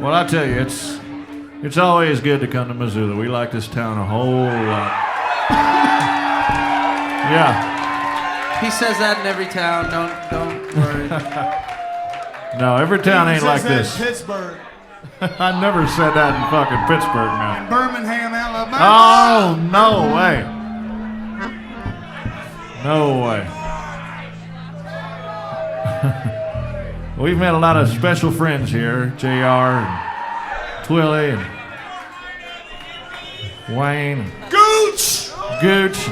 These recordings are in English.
Well, I tell you, it's always good to come to Missoula. We like this town a whole lot. Yeah. He says that in every town. Don't worry. No, every town ain't like this. Pittsburgh. I never said that in fucking Pittsburgh now. In Birmingham, Alabama. Oh, no way. No way. We've met a lot of special friends here. JR and Twilly and Wayne. And Gooch! Gooch.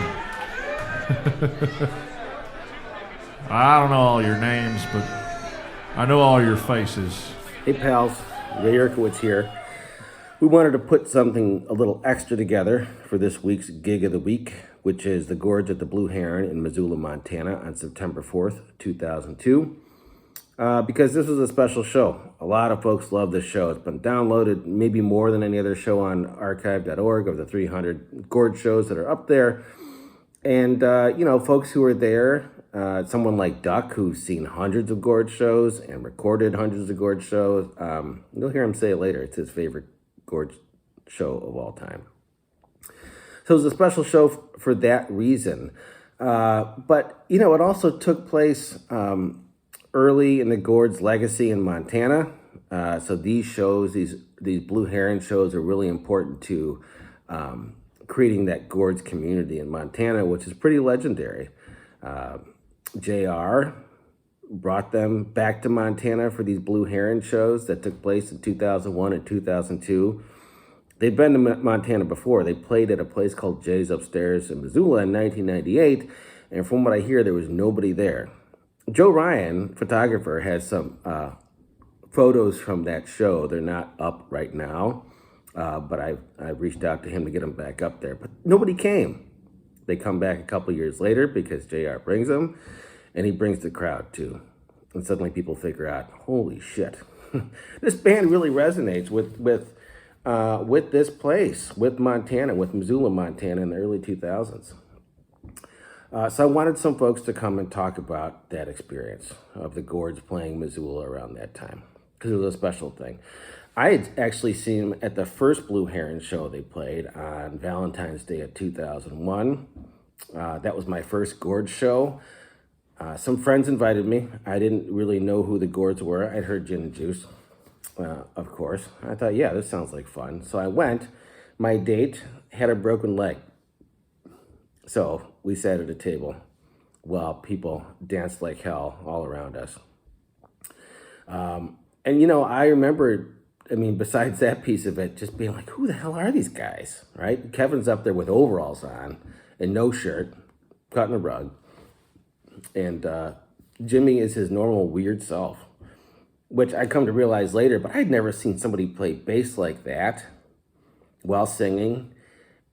I don't know all your names, but I know all your faces. Hey pals, Ray Yerkowitz here. We wanted to put something a little extra together for this week's Gig of the Week, which is the Gourds at the Blue Heron in Missoula, Montana on September 4th, 2002. Because this was a special show. A lot of folks love this show. It's been downloaded maybe more than any other show on archive.org of the 300 Gourd shows that are up there. And, folks who are there, someone like Duck, who's seen hundreds of Gourd shows and recorded hundreds of Gourd shows, you'll hear him say it later. It's his favorite Gourd show of all time. So it was a special show for that reason. But, it also took place early in the Gourds' legacy in Montana. So these shows, these Blue Heron shows are really important to creating that Gourds community in Montana, which is pretty legendary. JR brought them back to Montana for these Blue Heron shows that took place in 2001 and 2002. They'd been to Montana before. They played at a place called Jay's Upstairs in Missoula in 1998, and from what I hear, there was nobody there. Joe Ryan, photographer, has some photos from that show. They're not up right now, but I've reached out to him to get them back up there. But nobody came. They come back a couple years later because JR brings them, and he brings the crowd too. And suddenly people figure out, holy shit, this band really resonates with this place, with Montana, with Missoula, Montana in the early 2000s. So I wanted some folks to come and talk about that experience of the Gourds playing Missoula around that time, because it was a special thing. I had actually seen them at the first Blue Heron show they played on Valentine's Day of 2001. That was my first Gourds show. Some friends invited me. I didn't really know who the Gourds were. I'd heard Gin and Juice, of course. I thought, yeah, this sounds like fun. So I went. My date had a broken leg. So we sat at a table while people danced like hell all around us. I remember, besides that piece of it, just being like, who the hell are these guys, right? Kevin's up there with overalls on and no shirt, cutting a rug. And Jimmy is his normal weird self, which I come to realize later, but I'd never seen somebody play bass like that while singing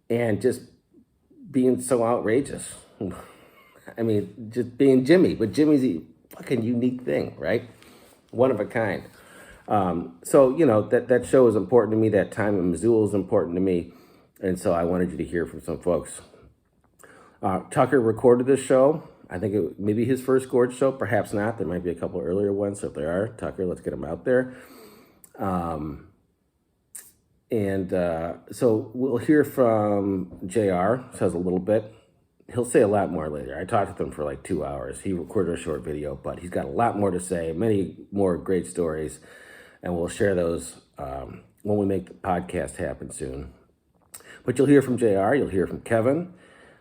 and just being so outrageous. Just being Jimmy, but Jimmy's a fucking unique thing, right? One of a kind. That show is important to me. That time in Missoula is important to me. And so I wanted you to hear from some folks. Tucker recorded this show. I think it maybe his first Gourd show, perhaps not. There might be a couple earlier ones. So if there are, Tucker, let's get them out there. So we'll hear from JR, says a little bit. He'll say a lot more later. I talked with him for like 2 hours. He recorded a short video, but he's got a lot more to say, many more great stories, and we'll share those when we make the podcast happen soon. But you'll hear from JR, you'll hear from Kevin,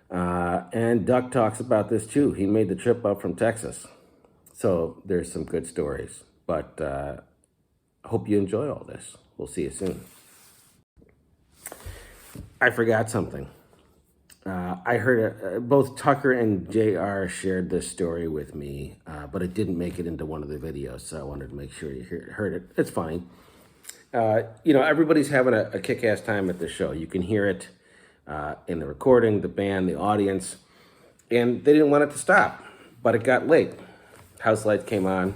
and Duck talks about this too. He made the trip up from Texas. So there's some good stories, but I hope you enjoy all this. We'll see you soon. I forgot something. I heard both Tucker and JR shared this story with me, but it didn't make it into one of the videos, so I wanted to make sure you heard it. It's funny. Everybody's having a kick-ass time at the show. You can hear it in the recording, the band, the audience, and they didn't want it to stop, but it got late. House lights came on.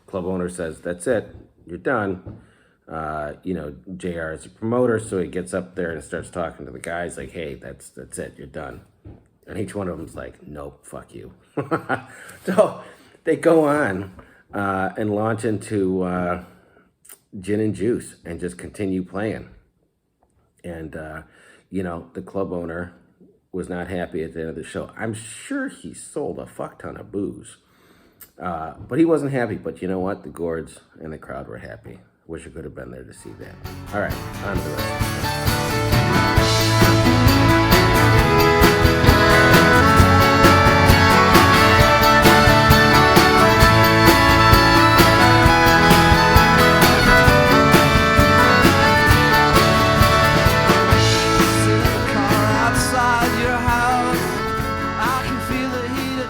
Club owner says, that's it, you're done. JR is a promoter, so he gets up there and starts talking to the guys like, hey, that's it, you're done. And each one of them's like, nope, fuck you. So they go on and launch into gin and juice and just continue playing. And, the club owner was not happy at the end of the show. I'm sure he sold a fuck ton of booze. But he wasn't happy. But you know what? The Gourds and the crowd were happy. Wish I could have been there to see that. All right, on to the rest.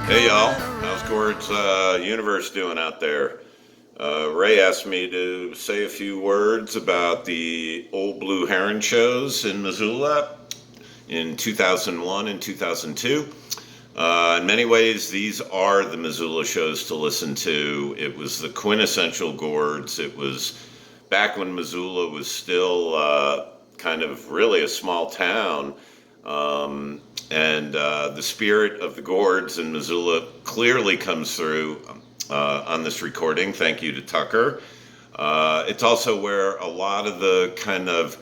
Hey y'all, how's Gourds Universe doing out there? Ray asked me to say a few words about the old Blue Heron shows in Missoula in 2001 and 2002. In many ways, these are the Missoula shows to listen to. It was the quintessential Gourds. It was back when Missoula was still kind of really a small town. And the spirit of the Gourds in Missoula clearly comes through on this recording. Thank you to Tucker. It's also where a lot of the kind of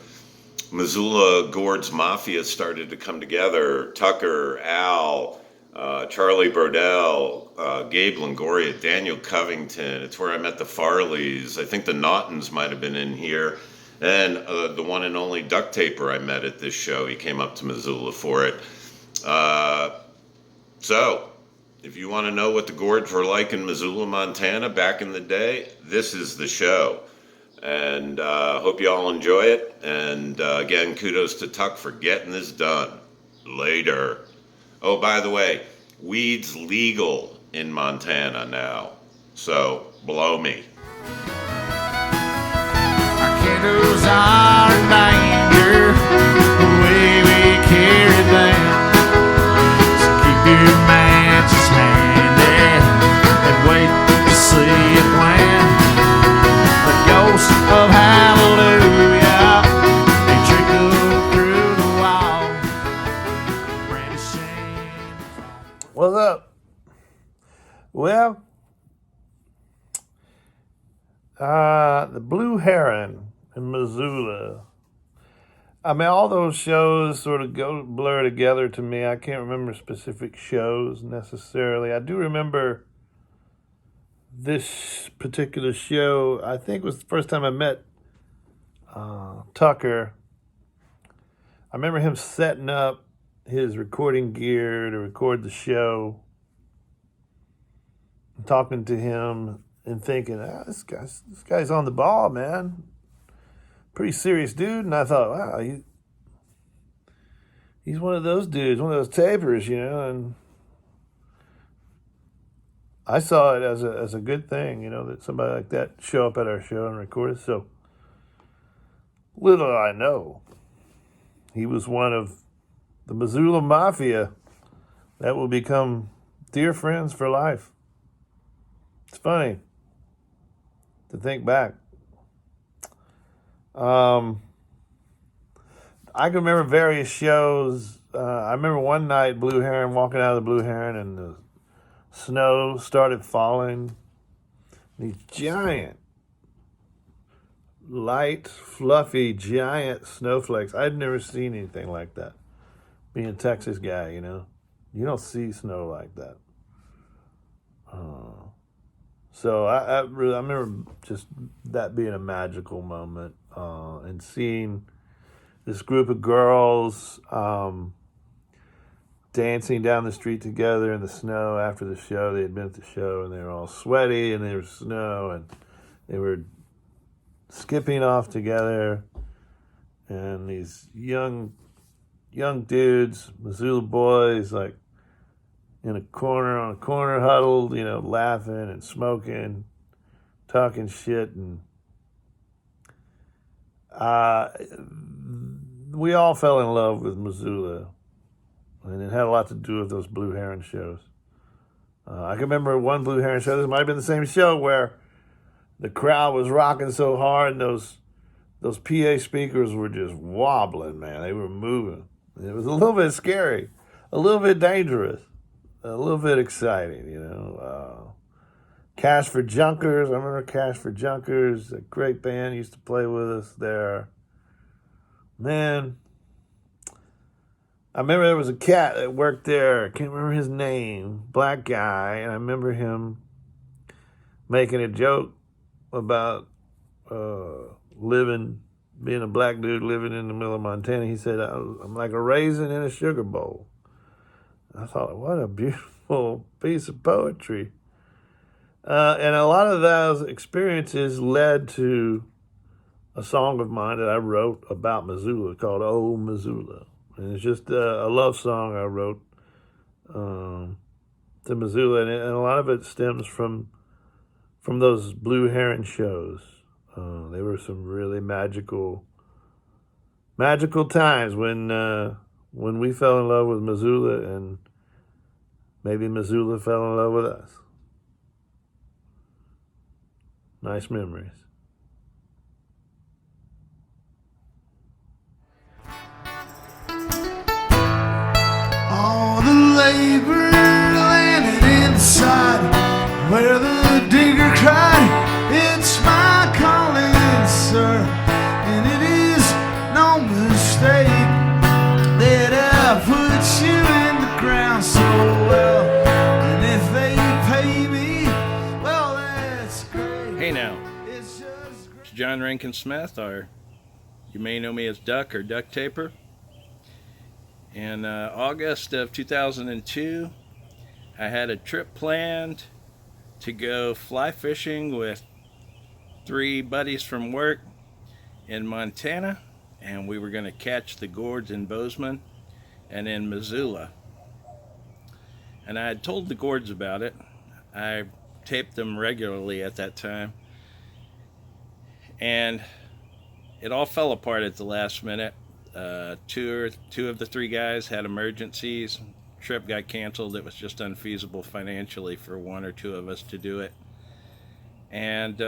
Missoula Gourds mafia started to come together. Tucker, Al, Charlie Brodell, Gabe Longoria, Daniel Covington. It's where I met the Farleys. I think the Naughtons might have been in here. And the one and only DuckTaper I met at this show. He came up to Missoula for it. So, if you want to know what the Gourds were like in Missoula, Montana back in the day, this is the show. And hope you all enjoy it. And again, kudos to Tuck for getting this done. Later. Oh, by the way, weed's legal in Montana now. So, blow me. Our candles are in danger, the way we carry them. So keep your matches handy and wait to see it when the ghost of Hallelujah they trickle through the wall. Brandishing. What's up? Well, the Blue Heron in Missoula. I mean, all those shows sort of blur together to me. I can't remember specific shows necessarily. I do remember this particular show. I think it was the first time I met Tucker. I remember him setting up his recording gear to record the show, talking to him and thinking, this guy's on the ball, man. Pretty serious dude. And I thought, wow, he's one of those dudes, one of those tapers, and I saw it as a good thing, that somebody like that show up at our show and record it. So little I know, he was one of the Missoula Mafia that will become dear friends for life. It's funny to think back. I can remember various shows. I remember one night Blue Heron, walking out of the Blue Heron, and the snow started falling. These giant, light, fluffy, giant snowflakes. I'd never seen anything like that. Being a Texas guy, you don't see snow like that. So I remember just that being a magical moment, and seeing this group of girls dancing down the street together in the snow after the show. They had been at the show and they were all sweaty and there was snow and they were skipping off together. And these young dudes, Missoula boys, like in a corner huddled, laughing and smoking, talking shit. And we all fell in love with Missoula. And it had a lot to do with those Blue Heron shows. I can remember one Blue Heron show, this might have been the same show, where the crowd was rocking so hard and those PA speakers were just wobbling, man. They were moving. It was a little bit scary, a little bit dangerous, a little bit exciting, Cash for Junkers. I remember Cash for Junkers, a great band, used to play with us there. Man, I remember there was a cat that worked there. I can't remember his name. Black guy. And I remember him making a joke about being a black dude living in the middle of Montana. He said, I'm like a raisin in a sugar bowl. I thought, what a beautiful piece of poetry. And a lot of those experiences led to a song of mine that I wrote about Missoula called "Oh Missoula," and it's just a love song I wrote to Missoula, and a lot of it stems from those Blue Heron shows. They were some really magical times when we fell in love with Missoula, and maybe Missoula fell in love with us. Nice memories. All the labor landed inside where the digger cried, "It's my calling, sir, and it is no mistake that I put you in the ground so well, and if they pay me, well, that's great." Hey now, It's just great. it's John Rankin Smith, or you may know me as Duck or DuckTaper. In August of 2002, I had a trip planned to go fly fishing with 3 buddies from work in Montana, and we were going to catch the Gourds in Bozeman and in Missoula. And I had told the Gourds about it. I taped them regularly at that time, and it all fell apart at the last minute. Two of the 3 guys had emergencies. Trip got canceled. It was just unfeasible financially for 1 or 2 of us to do it. And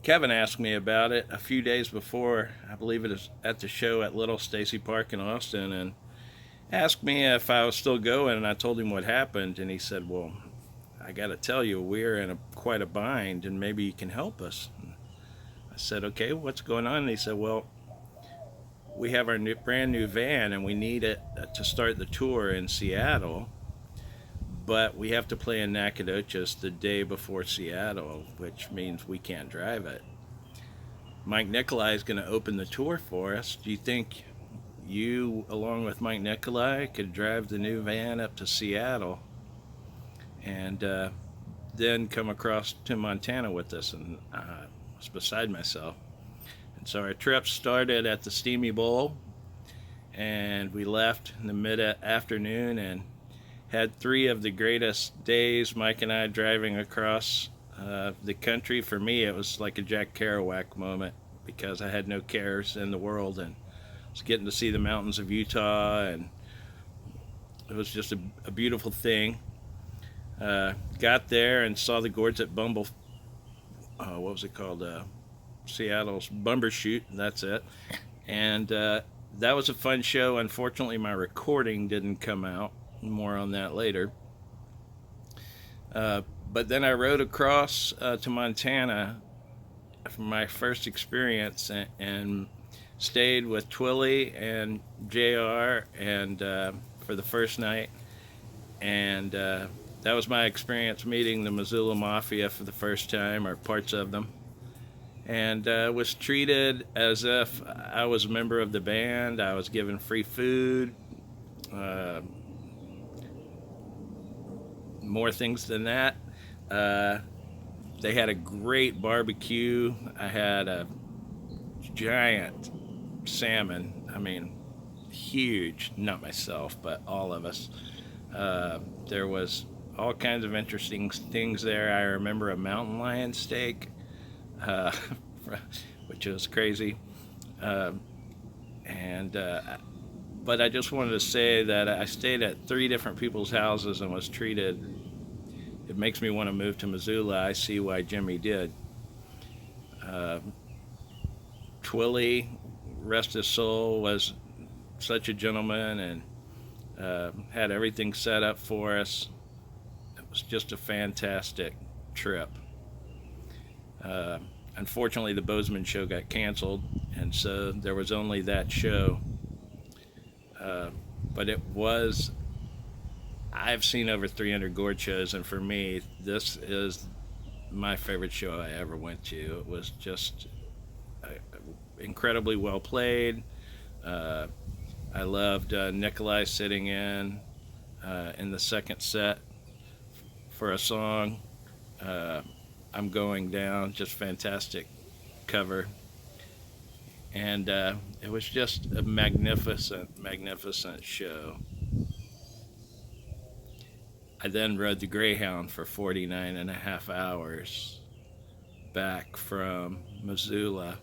Kevin asked me about it a few days before. I believe it was at the show at Little Stacy Park in Austin, and asked me if I was still going, and I told him what happened, and he said, "Well, I got to tell you, we're in quite a bind, and maybe you can help us." I said, "Okay, what's going on?" And he said, "Well, we have our brand new van, and we need it to start the tour in Seattle, but we have to play in Nacogdoches the day before Seattle, which means we can't drive it. Mike Nikolai is going to open the tour for us. Do you think you, along with Mike Nikolai, could drive the new van up to Seattle and then come across to Montana with us?" And I was beside myself. And so our trip started at the Steamy Bowl, and we left in the mid-afternoon and had 3 of the greatest days, Mike and I driving across the country. For me, it was like a Jack Kerouac moment because I had no cares in the world, and was getting to see the mountains of Utah, and it was just a beautiful thing. Got there and saw the Gourds at what was it called? Seattle's Bumbershoot, that's it. And that was a fun show. Unfortunately, my recording didn't come out. More on that later. But then I rode across to Montana for my first experience, and stayed with Twilly and JR and for the first night. And that was my experience meeting the Missoula Mafia for the first time, or parts of them. And was treated as if I was a member of the band. I was given free food, more things than that. They had a great barbecue. I had a giant salmon. I mean, huge. Not myself, but all of us. There was all kinds of interesting things there. I remember a mountain lion steak. Which was crazy, but I just wanted to say that I stayed at 3 different people's houses and was treated. It makes me want to move to Missoula. I see why Jimmy did. Twilly, rest his soul, was such a gentleman, and had everything set up for us. It was just a fantastic trip. Unfortunately, the Bozeman show got canceled, and so there was only that show. But it was, I've seen over 300 Gourd shows, and for me, this is my favorite show I ever went to. It was just incredibly well played. I loved Nikolai sitting in the second set for a song. I'm Going Down, just fantastic cover. And it was just a magnificent, magnificent show. I then rode the Greyhound for 49 and a half hours back from Missoula,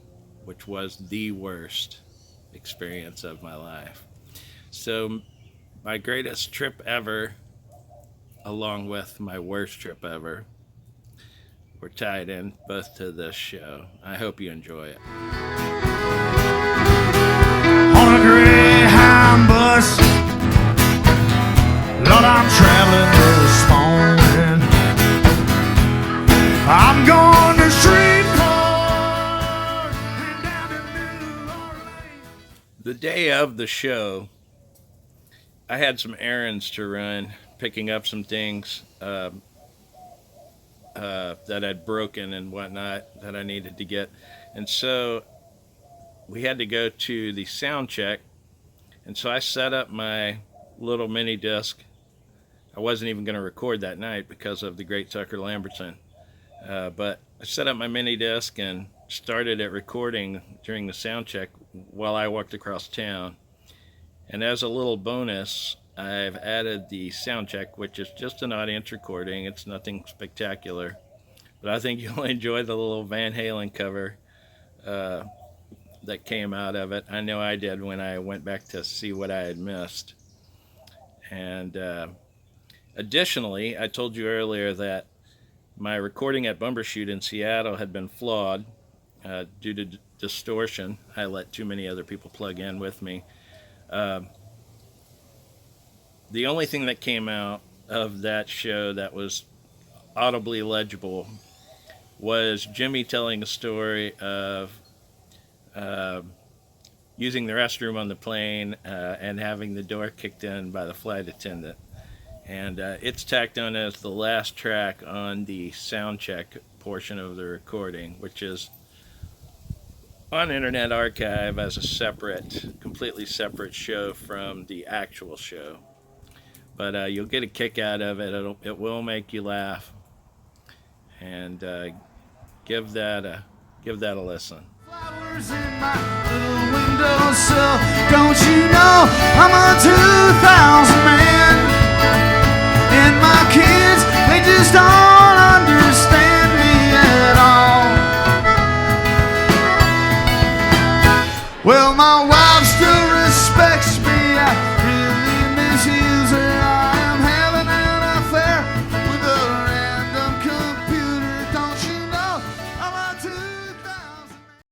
which was the worst experience of my life. So my greatest trip ever, along with my worst trip ever, were tied in both to this show. I hope you enjoy it. On a Greyhound bus, Lord, I'm traveling this morning. I'm going to Shreveport and down to New Orleans. The day of the show, I had some errands to run, picking up some things that I'd broken and whatnot that I needed to get. And so we had to go to the sound check. And so I set up my little mini disc. I wasn't even going to record that night because of the great Tucker Lambertson. But I set up my mini disc and started it recording during the sound check while I walked across town. And as a little bonus, I've added the sound check, which is just an audience recording. It's nothing spectacular, but I think you'll enjoy the little Van Halen cover that came out of it. I know I did when I went back to see what I had missed. And additionally, I told you earlier that my recording at Bumbershoot in Seattle had been flawed due to distortion. I let too many other people plug in with me. The only thing that came out of that show that was audibly legible was Jimmy telling a story of using the restroom on the plane and having the door kicked in by the flight attendant. And it's tacked on as the last track on the sound check portion of the recording, which is on Internet Archive as a separate, completely separate show from the actual show. But you'll get a kick out of it. It will make you laugh, and give that a listen. Flowers in my little windowsill. Don't you know I'm a 2000 man? And my kids, they just don't understand me at all. Well, my wife still respects me.